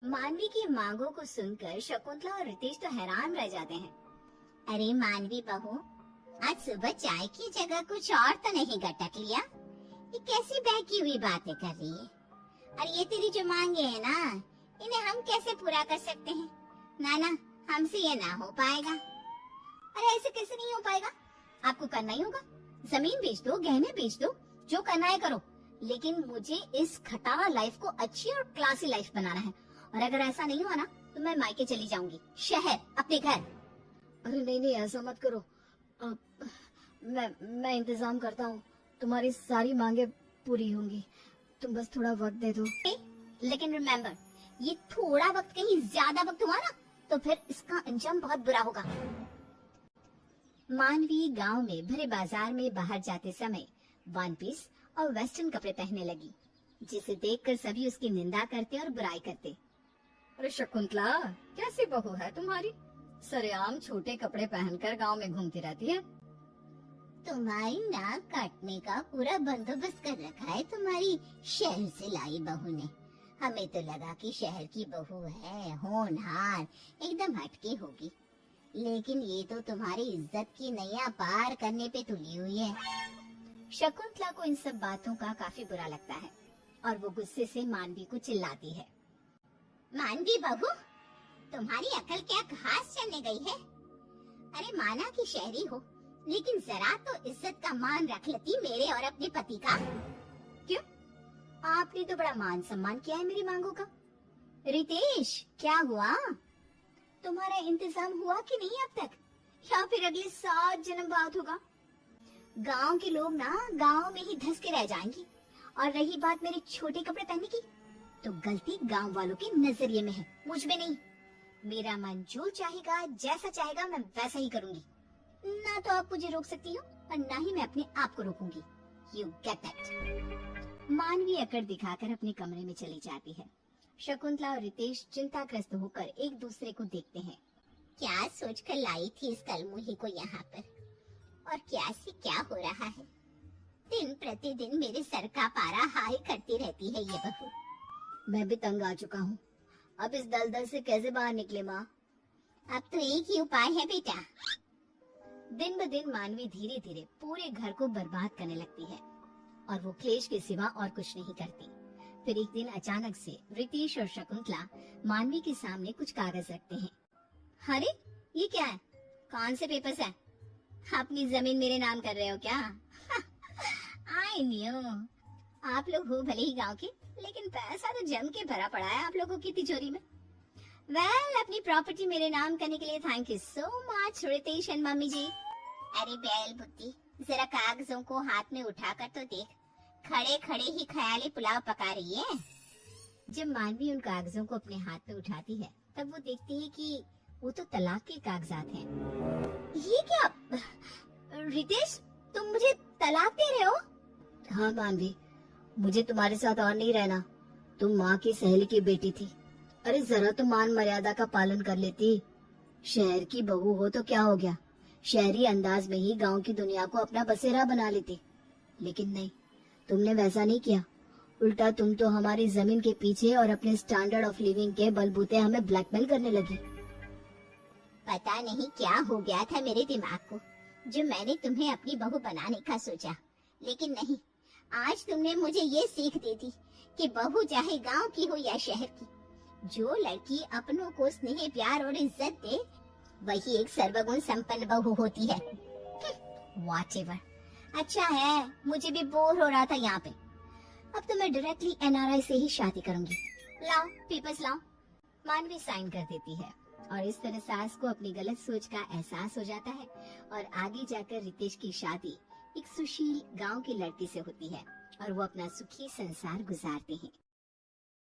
मानवी की मांगों को सुनकर शकुंतला और रितेश तो हैरान रह जाते हैं। अरे मानवी बहू, आज सुबह चाय की जगह कुछ और तो नहीं गटक लिया? ये कैसी बहकी हुई बातें कर रही है? और ये तेरी जो मांगे है ना, इन्हें हम कैसे पूरा कर सकते हैं? ना, हमसे ये ना हो पाएगा। अरे ऐसे कैसे नहीं हो पाएगा? आपको करना ही होगा। जमीन बेच दो, गहने बेच दो, जो करना है करो, लेकिन मुझे इस खटारा लाइफ को अच्छी और क्लासी लाइफ बनाना है। और अगर ऐसा नहीं हुआ ना तो मैं मायके चली जाऊंगी, शहर, अपने घर। अरे नहीं, ऐसा मत करो। मैं इंतजाम करता हूँ, तुम्हारी सारी मांगे पूरी होंगी। तुम बस थोड़ा वक्त दे दो। लेकिन रिमेम्बर, ये थोड़ा वक्त कहीं ज्यादा वक्त हुआ ना तो फिर इसका अंजाम बहुत बुरा होगा। मानवी गांव में भरे बाजार में बाहर जाते समय वन पीस और वेस्टर्न कपड़े पहनने लगी, जिसे देखकर सभी उसकी निंदा करते और बुराई करते। अरे शकुंतला, कैसी बहू है तुम्हारी? सरेआम छोटे कपड़े पहनकर गांव में घूमती रहती है। तुम्हारी नाक काटने का पूरा बंदोबस्त कर रखा है तुम्हारी शहर से लाई बहू ने। हमें तो लगा कि शहर की बहू है, होनहार, एकदम हटके होगी, लेकिन ये तो तुम्हारी इज्जत की नैया पार करने पे तुली हुई है। शकुंतला को इन सब बातों का काफी बुरा लगता है और वो गुस्से से मानवी को चिल्लाती है। मानवी बहू, तुम्हारी अकल क्या घास चलने गई है? अरे माना कि शहरी हो, लेकिन जरा तो इज्जत का मान रख लेती मेरे और अपने पति का। क्यों? आपने तो बड़ा मान सम्मान किया है मेरी मांगों का। रितेश, क्या हुआ? तुम्हारा इंतजाम हुआ कि नहीं अब तक, या फिर अगले 7 जन्म बाद होगा? गांव के लोग ना गांव में ही धंस के रह जाएंगे। और रही बात मेरे छोटे कपड़े पहनने की, तो गलती गांव वालों के नजरिए में है, मुझ में नहीं। मेरा मन जो चाहेगा, जैसा चाहेगा, मैं वैसा ही करूंगी। ना तो आप मुझे रोक सकती हो और ना ही मैं अपने आप को रोकूंगी। You get it? मानवी अकड़ दिखाकर अपने कमरे में चली जाती है। शकुंतला और रितेश चिंताग्रस्त होकर एक दूसरे को देखते हैं। क्या सोचकर लाई थी इस कलमुही को यहाँ पर, और क्या से क्या हो रहा है? दिन प्रतिदिन मेरे सर का पारा हाई करती रहती है ये बहू। मैं भी तंग आ चुका हूँ। अब इस दलदल से कैसे बाहर निकले माँ? अब तो एक ही उपाय है बेटा। दिन ब दिन मानवी धीरे धीरे पूरे घर को बर्बाद करने लगती है और वो क्लेश के सिवा और कुछ नहीं करती। फिर एक दिन अचानक से रितेश और शकुंतला मानवी के सामने कुछ कागज रखते हैं। अरे ये क्या है? कौन से पेपर्स है? अपनी जमीन मेरे नाम कर रहे हो क्या? आई न्यू, आप लोग हो भले ही गांव के, लेकिन पैसा तो जम के भरा पड़ा है आप लोगों की तिजोरी में। वेल, अपनी प्रॉपर्टी मेरे नाम करने के लिए thank you so much Ritesh and mummy ji. अरे बैल बुद्धि, जरा कागजों को हाथ में उठाकर तो देख, खड़े खड़े ही ख्याली पुलाव पका रही है। जब मानवी उन कागजों को अपने हाथ में उठाती है, तब वो देखती है कि वो तो तलाक के कागजात हैं। ये क्या? रितेश, तुम मुझे तलाक दे रहे हो? हाँ मानवी, मुझे तुम्हारे साथ और नहीं रहना। तुम माँ की सहेली की बेटी थी। अरे जरा तो मान मर्यादा का पालन कर लेती। शहर की बहू हो तो क्या हो गया, शहरी अंदाज में ही गांव की दुनिया को अपना बसेरा बना लेती। लेकिन नहीं, तुमने वैसा नहीं किया। उल्टा तुम तो हमारी जमीन के पीछे और अपने स्टैंडर्ड ऑफ लिविंग के बलबूते हमें ब्लैकमेल करने लगी। पता नहीं क्या हो गया था मेरे दिमाग को, जो मैंने तुम्हें अपनी बहू बनाने का सोचा। लेकिन नहीं, आज तुमने मुझे ये सीख दी थी कि बहू चाहे गांव की हो या शहर की, जो लड़की अपनों को स्नेह, प्यार और इज्जत दे, वही एक सर्वगुण संपन्न बहू होती है। Whatever. अच्छा है, मुझे भी बोर हो रहा था यहाँ पे। अब तो मैं डायरेक्टली एनआरआई से ही शादी करूंगी। लाओ पेपर्स लाओ। मानवी साइन कर देती है और इस तरह सास को अपनी गलत सोच का एहसास हो जाता है और आगे जाकर रितेश की शादी एक सुशील गांव की लड़की से होती है और वो अपना सुखी संसार गुजारते हैं।